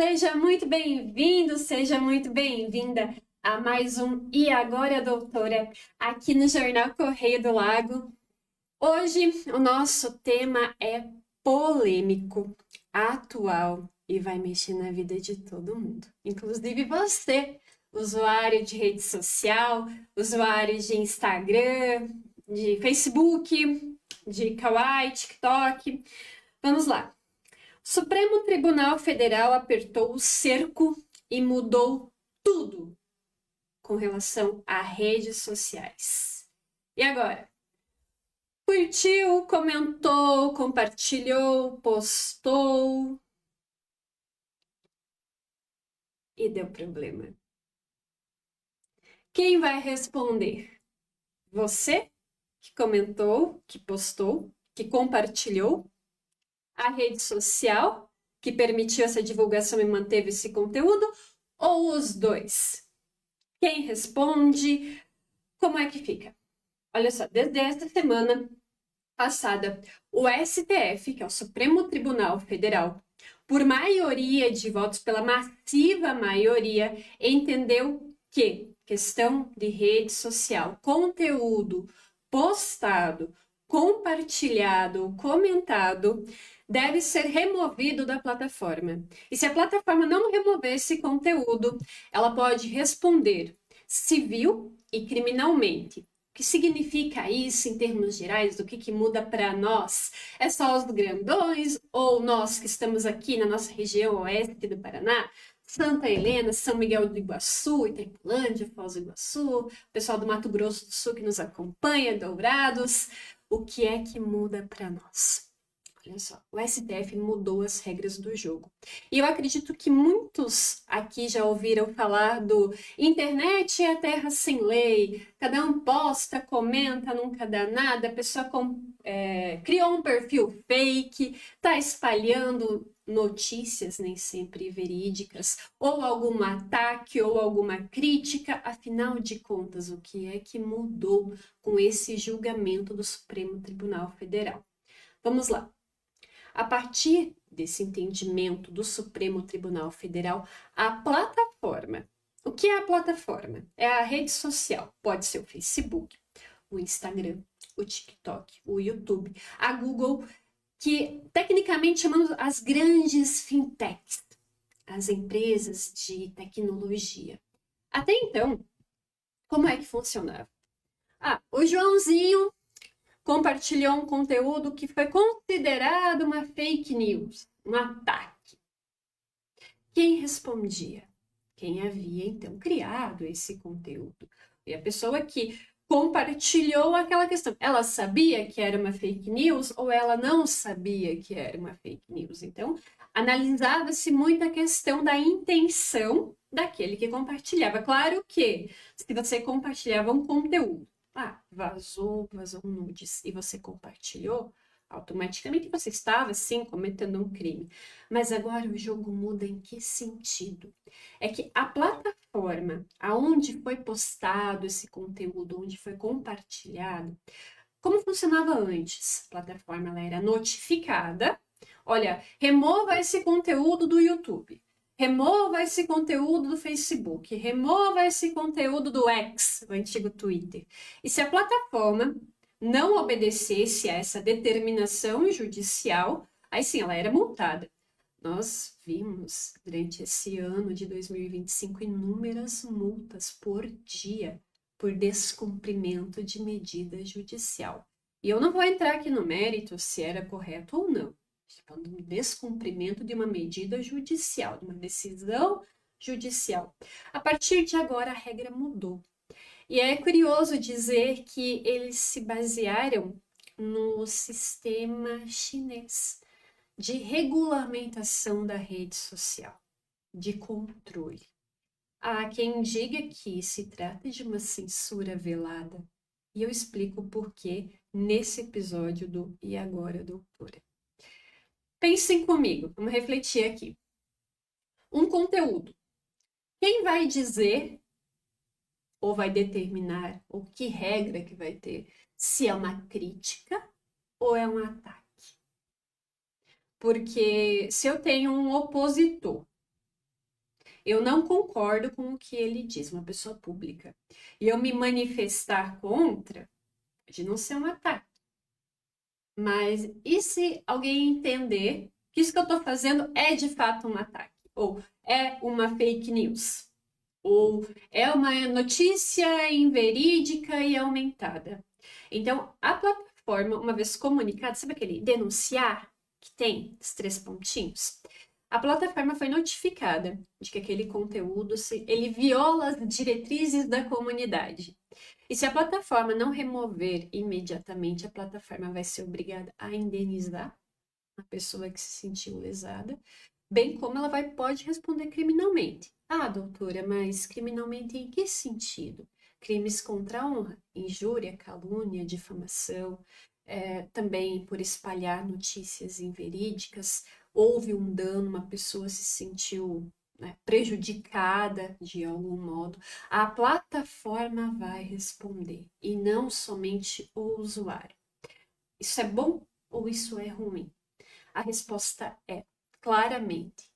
Seja muito bem-vindo, seja muito bem-vinda a mais um E Agora, Doutora, aqui no Jornal Correio do Lago. Hoje o nosso tema é polêmico, atual e vai mexer na vida de todo mundo, inclusive você, usuário de rede social, usuário de Instagram, de Facebook, de Kawaii, TikTok. Vamos lá. Supremo Tribunal Federal apertou o cerco e mudou tudo com relação a redes sociais. E agora? Curtiu, comentou, compartilhou, postou e deu problema. Quem vai responder? Você que comentou, que postou, que compartilhou? A rede social que permitiu essa divulgação e manteve esse conteúdo? Ou os dois? Quem responde? Como é que fica? Olha só, desde esta semana passada, o STF, que é o Supremo Tribunal Federal, por maioria de votos, pela massiva maioria, entendeu que questão de rede social, conteúdo postado, compartilhado, comentado, deve ser removido da plataforma. E se a plataforma não remover esse conteúdo, ela pode responder civil e criminalmente. O que significa isso em termos gerais? Do que muda para nós? É só os grandões ou nós que estamos aqui na nossa região oeste do Paraná? Santa Helena, São Miguel do Iguaçu, Itaipulândia, Foz do Iguaçu, pessoal do Mato Grosso do Sul que nos acompanha, Dourados. O que é que muda para nós? Olha só, o STF mudou as regras do jogo. E eu acredito que muitos aqui já ouviram falar do internet é terra sem lei, cada um posta, comenta, nunca dá nada, a pessoa criou um perfil fake, está espalhando notícias nem sempre verídicas, ou algum ataque, ou alguma crítica. Afinal de contas, o que é que mudou com esse julgamento do Supremo Tribunal Federal? Vamos lá. A partir desse entendimento do Supremo Tribunal Federal, a plataforma. O que é a plataforma? É a rede social. Pode ser o Facebook, o Instagram, o TikTok, o YouTube, a Google, que tecnicamente chamamos as grandes fintechs, as empresas de tecnologia. Até então, como é que funcionava? O Joãozinho compartilhou um conteúdo que foi considerado uma fake news, um ataque. Quem respondia? Quem havia então criado esse conteúdo. E a pessoa que compartilhou aquela questão, ela sabia que era uma fake news ou ela não sabia que era uma fake news? Então, analisava-se muito a questão da intenção daquele que compartilhava. Claro que, se você compartilhava um conteúdo, vazou um nudes e você compartilhou, automaticamente você estava, sim, cometendo um crime. Mas agora o jogo muda em que sentido? É que a plataforma aonde foi postado esse conteúdo, onde foi compartilhado, como funcionava antes? A plataforma ela era notificada. Olha, remova esse conteúdo do YouTube. Remova esse conteúdo do Facebook, remova esse conteúdo do X, o antigo Twitter. E se a plataforma não obedecesse a essa determinação judicial, aí sim ela era multada. Nós vimos durante esse ano de 2025 inúmeras multas por dia por descumprimento de medida judicial. E eu não vou entrar aqui no mérito se era correto ou não. Falando do descumprimento de uma medida judicial, de uma decisão judicial. A partir de agora, a regra mudou. E é curioso dizer que eles se basearam no sistema chinês de regulamentação da rede social, de controle. Há quem diga que se trata de uma censura velada. E eu explico o porquê nesse episódio do E Agora, Doutora. Pensem comigo, vamos refletir aqui. Um conteúdo. Quem vai dizer ou vai determinar, ou que regra que vai ter, se é uma crítica ou é um ataque? Porque se eu tenho um opositor eu não concordo com o que ele diz, uma pessoa pública, e eu me manifestar contra, pode não ser um ataque. Mas e se alguém entender que isso que eu estou fazendo é de fato um ataque? Ou é uma fake news? Ou é uma notícia inverídica e aumentada? Então, a plataforma, uma vez comunicada, sabe aquele denunciar que tem os 3 pontinhos? A plataforma foi notificada de que aquele conteúdo ele viola as diretrizes da comunidade. E se a plataforma não remover imediatamente, a plataforma vai ser obrigada a indenizar a pessoa que se sentiu lesada, bem como ela pode responder criminalmente. Ah, doutora, mas criminalmente em que sentido? Crimes contra a honra, injúria, calúnia, difamação, também por espalhar notícias inverídicas, houve um dano, uma pessoa se sentiu, né, prejudicada de algum modo, a plataforma vai responder e não somente o usuário. Isso é bom ou isso é ruim? A resposta é claramente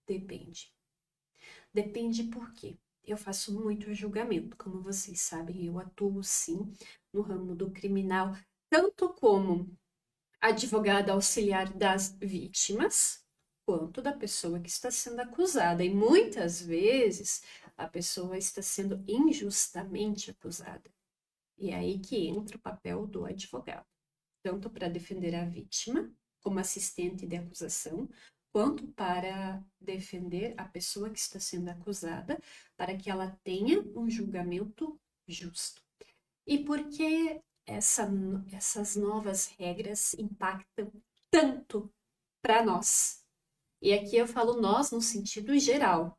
depende. Depende por quê? Eu faço muito julgamento, como vocês sabem, eu atuo sim no ramo do criminal, tanto como advogada auxiliar das vítimas, quanto da pessoa que está sendo acusada. E muitas vezes a pessoa está sendo injustamente acusada. E é aí que entra o papel do advogado, tanto para defender a vítima, como assistente de acusação, quanto para defender a pessoa que está sendo acusada, para que ela tenha um julgamento justo. E por que essas novas regras impactam tanto para nós? E aqui eu falo nós no sentido geral,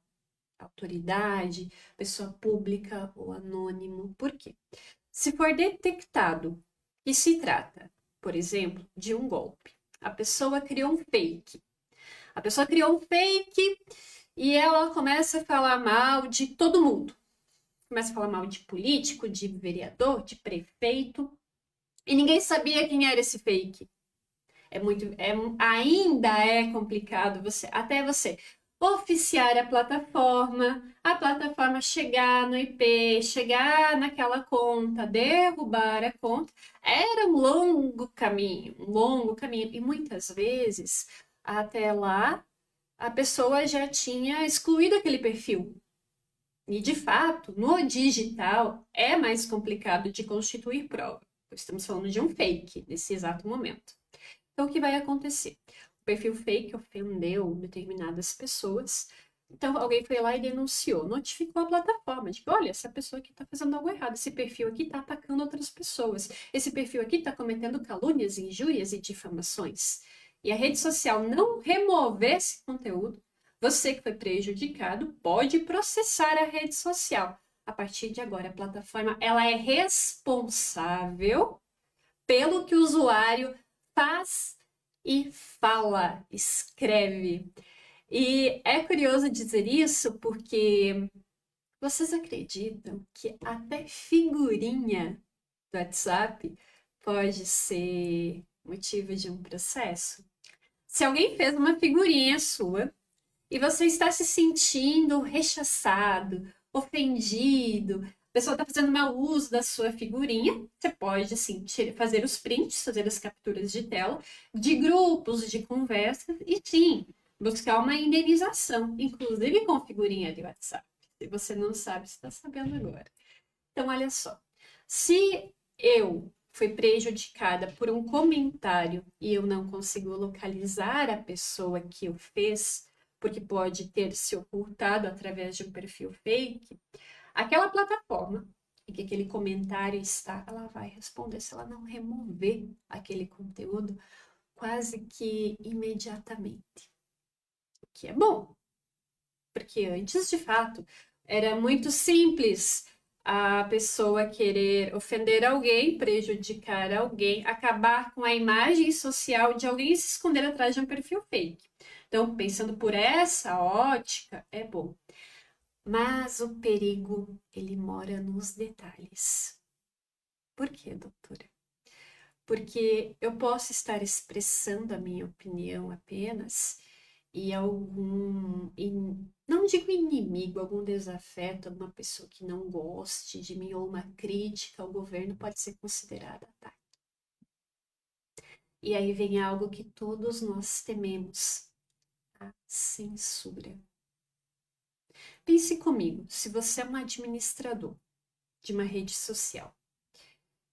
autoridade, pessoa pública ou anônimo. Por quê? Se for detectado que se trata, por exemplo, de um golpe, a pessoa criou um fake. A pessoa criou um fake e ela começa a falar mal de todo mundo. Começa a falar mal de político, de vereador, de prefeito. E ninguém sabia quem era esse fake. Ainda é complicado até você oficiar a plataforma chegar no IP, chegar naquela conta, derrubar a conta. Era um longo caminho, um longo caminho. E muitas vezes, até lá, a pessoa já tinha excluído aquele perfil. E, de fato, no digital é mais complicado de constituir prova. Estamos falando de um fake nesse exato momento. Então, o que vai acontecer? O perfil fake ofendeu determinadas pessoas. Então, alguém foi lá e denunciou, notificou a plataforma de que, olha, essa pessoa aqui está fazendo algo errado, esse perfil aqui está atacando outras pessoas, esse perfil aqui está cometendo calúnias, injúrias e difamações. E a rede social não remover esse conteúdo, você que foi prejudicado pode processar a rede social. A partir de agora, a plataforma ela é responsável pelo que o usuário faz e fala, escreve. E é curioso dizer isso porque vocês acreditam que até figurinha do WhatsApp pode ser motivo de um processo? Se alguém fez uma figurinha sua e você está se sentindo rechaçado, ofendido, a pessoa está fazendo mau uso da sua figurinha, você pode, assim, fazer os prints, fazer as capturas de tela de grupos, de conversas e, sim, buscar uma indenização, inclusive com figurinha de WhatsApp. Se você não sabe, você está sabendo agora. Então, olha só. Se eu fui prejudicada por um comentário e eu não consigo localizar a pessoa que o fez, porque pode ter se ocultado através de um perfil fake, aquela plataforma em que aquele comentário está, ela vai responder se ela não remover aquele conteúdo quase que imediatamente. O que é bom, porque antes, de fato, era muito simples a pessoa querer ofender alguém, prejudicar alguém, acabar com a imagem social de alguém e se esconder atrás de um perfil fake. Então, pensando por essa ótica, é bom. Mas o perigo, ele mora nos detalhes. Por quê, doutora? Porque eu posso estar expressando a minha opinião apenas e não digo inimigo, algum desafeto, alguma pessoa que não goste de mim ou uma crítica ao governo pode ser considerada ataque. E aí vem algo que todos nós tememos, a censura. Pense comigo, se você é um administrador de uma rede social,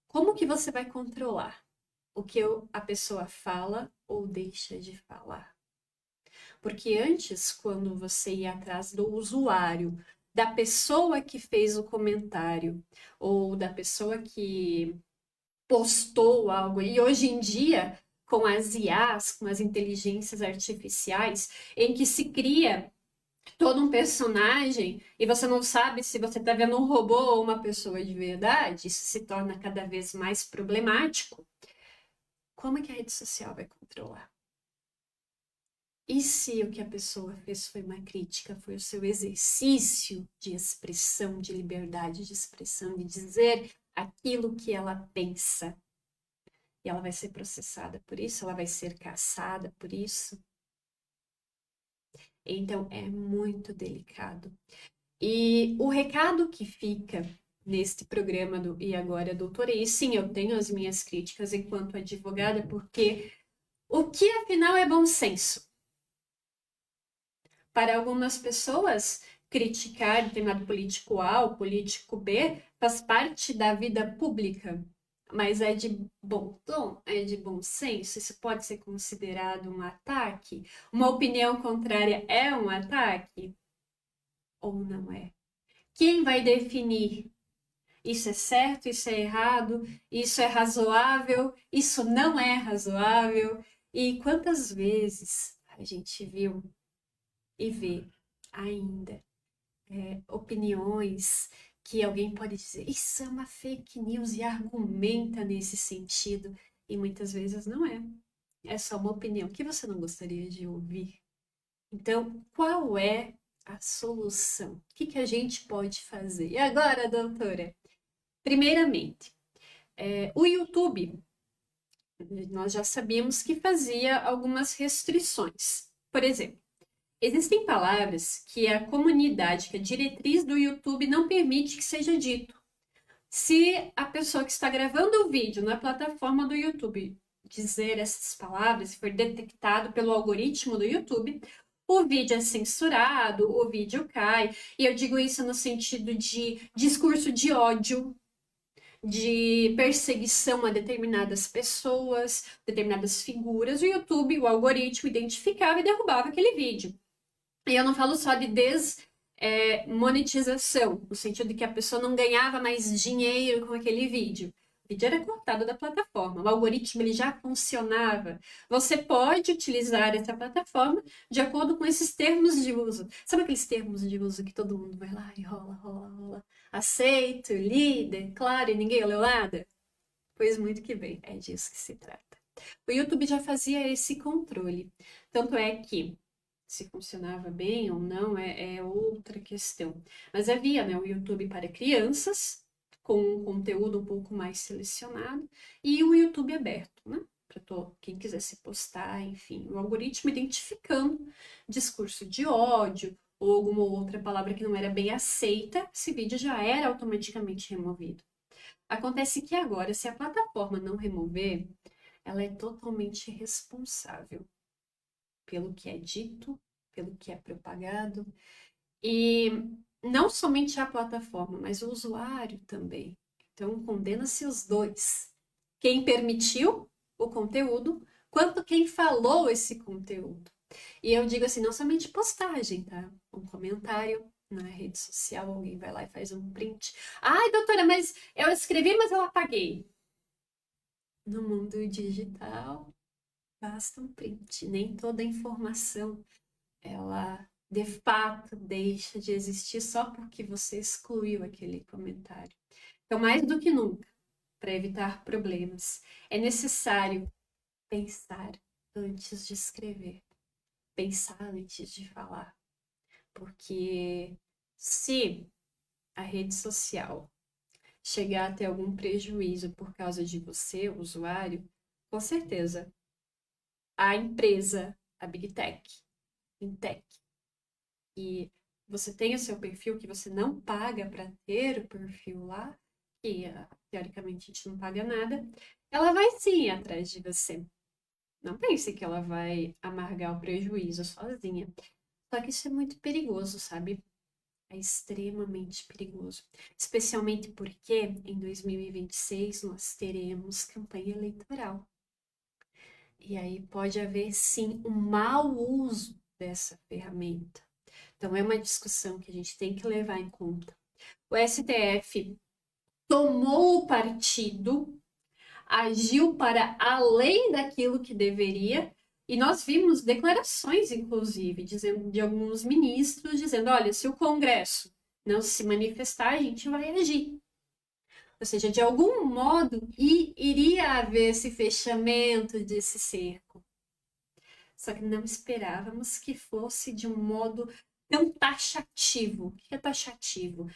como que você vai controlar o que a pessoa fala ou deixa de falar? Porque antes, quando você ia atrás do usuário, da pessoa que fez o comentário, ou da pessoa que postou algo, e hoje em dia, com as IAs, com as inteligências artificiais, em que se cria todo um personagem e você não sabe se você está vendo um robô ou uma pessoa de verdade, isso se torna cada vez mais problemático. Como é que a rede social vai controlar? E se o que a pessoa fez foi uma crítica, foi o seu exercício de expressão, de liberdade de expressão, de dizer aquilo que ela pensa? E ela vai ser processada por isso? Ela vai ser caçada por isso? Então é muito delicado. E o recado que fica neste programa do E Agora, Doutora, e sim, eu tenho as minhas críticas enquanto advogada, porque o que afinal é bom senso? Para algumas pessoas, criticar determinado político A ou político B faz parte da vida pública, mas é de bom tom, é de bom senso, isso pode ser considerado um ataque? Uma opinião contrária é um ataque? Ou não é? Quem vai definir isso é certo, isso é errado, isso é razoável, isso não é razoável? E quantas vezes a gente viu e vê ainda opiniões que alguém pode dizer, isso é uma fake news e argumenta nesse sentido, e muitas vezes não é. É só uma opinião que você não gostaria de ouvir. Então, qual é a solução? O que a gente pode fazer? E agora, doutora? Primeiramente, o YouTube, nós já sabíamos que fazia algumas restrições. Por exemplo, existem palavras que a comunidade, que a diretriz do YouTube não permite que seja dito. Se a pessoa que está gravando o vídeo na plataforma do YouTube dizer essas palavras, se for detectado pelo algoritmo do YouTube, o vídeo é censurado, o vídeo cai. E eu digo isso no sentido de discurso de ódio, de perseguição a determinadas pessoas, determinadas figuras. O YouTube, o algoritmo, identificava e derrubava aquele vídeo. E eu não falo só de desmonetização, no sentido de que a pessoa não ganhava mais dinheiro com aquele vídeo. O vídeo era cortado da plataforma, o algoritmo ele já funcionava. Você pode utilizar essa plataforma de acordo com esses termos de uso. Sabe aqueles termos de uso que todo mundo vai lá e rola, rola, rola? Aceito, líder, claro, e ninguém leu nada? Pois muito que bem, é disso que se trata. O YouTube já fazia esse controle. Tanto é que se funcionava bem ou não é outra questão. Mas havia, né, o YouTube para crianças, com um conteúdo um pouco mais selecionado, e o YouTube aberto, né? Para quem quisesse postar, enfim, o algoritmo identificando discurso de ódio ou alguma outra palavra que não era bem aceita, esse vídeo já era automaticamente removido. Acontece que agora, se a plataforma não remover, ela é totalmente responsável pelo que é dito, pelo que é propagado, e não somente a plataforma, mas o usuário também. Então, condena-se os dois. Quem permitiu o conteúdo, quanto quem falou esse conteúdo. E eu digo assim, não somente postagem, tá? Um comentário na rede social, alguém vai lá e faz um print. Ai, doutora, mas eu escrevi, mas eu apaguei. No mundo digital, basta um print. Nem toda informação ela de fato deixa de existir só porque você excluiu aquele comentário. Então, mais do que nunca, para evitar problemas, é necessário pensar antes de escrever, pensar antes de falar, porque se a rede social chegar a ter algum prejuízo por causa de você, o usuário, com certeza a empresa, a Big Tech, em tech, e você tem o seu perfil, que você não paga para ter o perfil lá, que teoricamente a gente não paga nada, ela vai sim ir atrás de você. Não pense que ela vai amargar o prejuízo sozinha. Só que isso é muito perigoso, sabe? É extremamente perigoso. Especialmente porque em 2026 nós teremos campanha eleitoral. E aí pode haver sim um mau uso dessa ferramenta. Então é uma discussão que a gente tem que levar em conta. O STF tomou o partido, agiu para além daquilo que deveria, e nós vimos declarações, inclusive, dizendo, de alguns ministros dizendo: olha, se o Congresso não se manifestar, a gente vai agir. Ou seja, de algum modo iria haver esse fechamento desse cerco. Só que não esperávamos que fosse de um modo tão taxativo. O que é taxativo?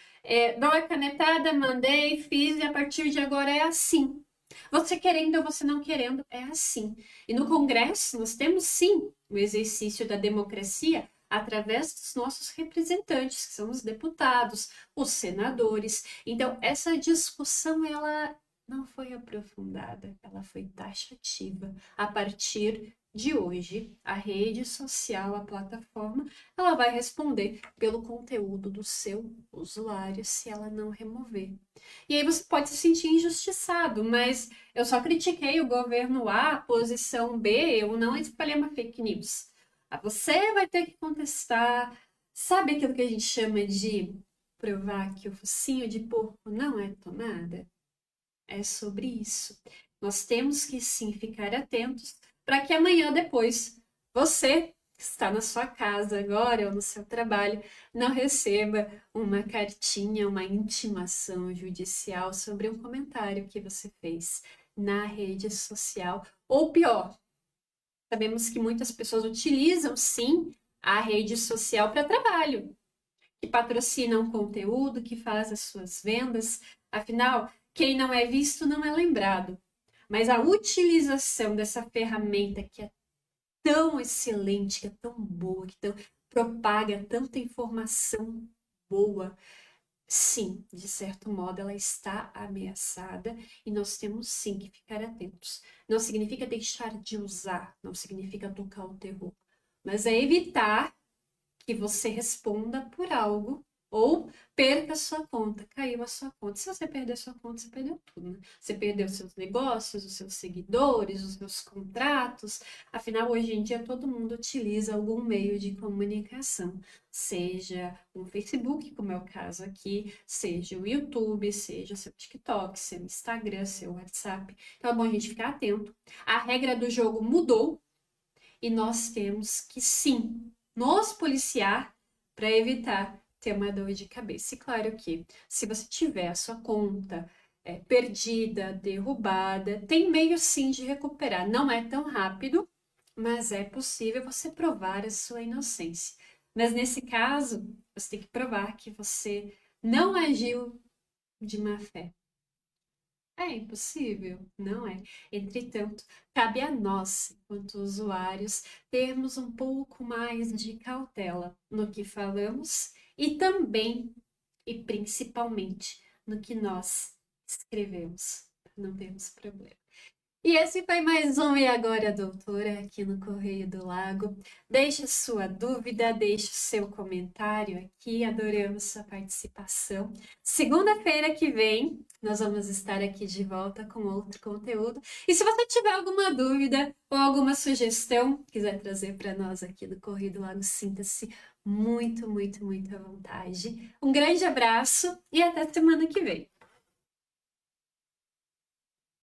Dou a canetada, mandei, fiz e a partir de agora é assim. Você querendo ou você não querendo, é assim. E no Congresso nós temos sim o exercício da democracia através dos nossos representantes, que são os deputados, os senadores. Então, essa discussão, ela não foi aprofundada, ela foi taxativa. A partir de hoje, a rede social, a plataforma, ela vai responder pelo conteúdo do seu usuário se ela não remover. E aí você pode se sentir injustiçado, mas eu só critiquei o governo A, a posição B, eu não espalhei uma fake news. Você vai ter que contestar. Sabe aquilo que a gente chama de provar que o focinho de porco não é tomada? É sobre isso. Nós temos que sim ficar atentos para que amanhã depois você que está na sua casa agora ou no seu trabalho não receba uma cartinha, uma intimação judicial sobre um comentário que você fez na rede social. Ou pior, sabemos que muitas pessoas utilizam sim a rede social para trabalho, que patrocinam conteúdo, que faz as suas vendas. Afinal, quem não é visto não é lembrado. Mas a utilização dessa ferramenta que é tão excelente, que é tão boa, que propaga tanta informação boa, sim, de certo modo ela está ameaçada e nós temos sim que ficar atentos. Não significa deixar de usar, não significa tocar o terror, mas é evitar que você responda por algo ou perca a sua conta, caiu a sua conta. Se você perder a sua conta, você perdeu tudo, né? Você perdeu os seus negócios, os seus seguidores, os seus contratos. Afinal, hoje em dia, todo mundo utiliza algum meio de comunicação, seja um Facebook, como é o caso aqui, seja o YouTube, seja seu TikTok, seu Instagram, seu WhatsApp. Então é bom a gente ficar atento. A regra do jogo mudou e nós temos que sim nos policiar para evitar ter uma dor de cabeça. E claro que se você tiver a sua conta perdida, derrubada, tem meio sim de recuperar. Não é tão rápido, mas é possível você provar a sua inocência. Mas nesse caso, você tem que provar que você não agiu de má fé. É impossível? Não é. Entretanto, cabe a nós, enquanto usuários, termos um pouco mais de cautela no que falamos e também, e principalmente, no que nós escrevemos, para não termos problema. E esse foi mais um E Agora, Doutora, aqui no Correio do Lago. Deixe sua dúvida, deixe o seu comentário aqui, adoramos sua participação. Segunda-feira que vem, nós vamos estar aqui de volta com outro conteúdo. E se você tiver alguma dúvida ou alguma sugestão, quiser trazer para nós aqui do Correio do Lago, sinta-se muito, muito, muito à vontade. Um grande abraço e até semana que vem.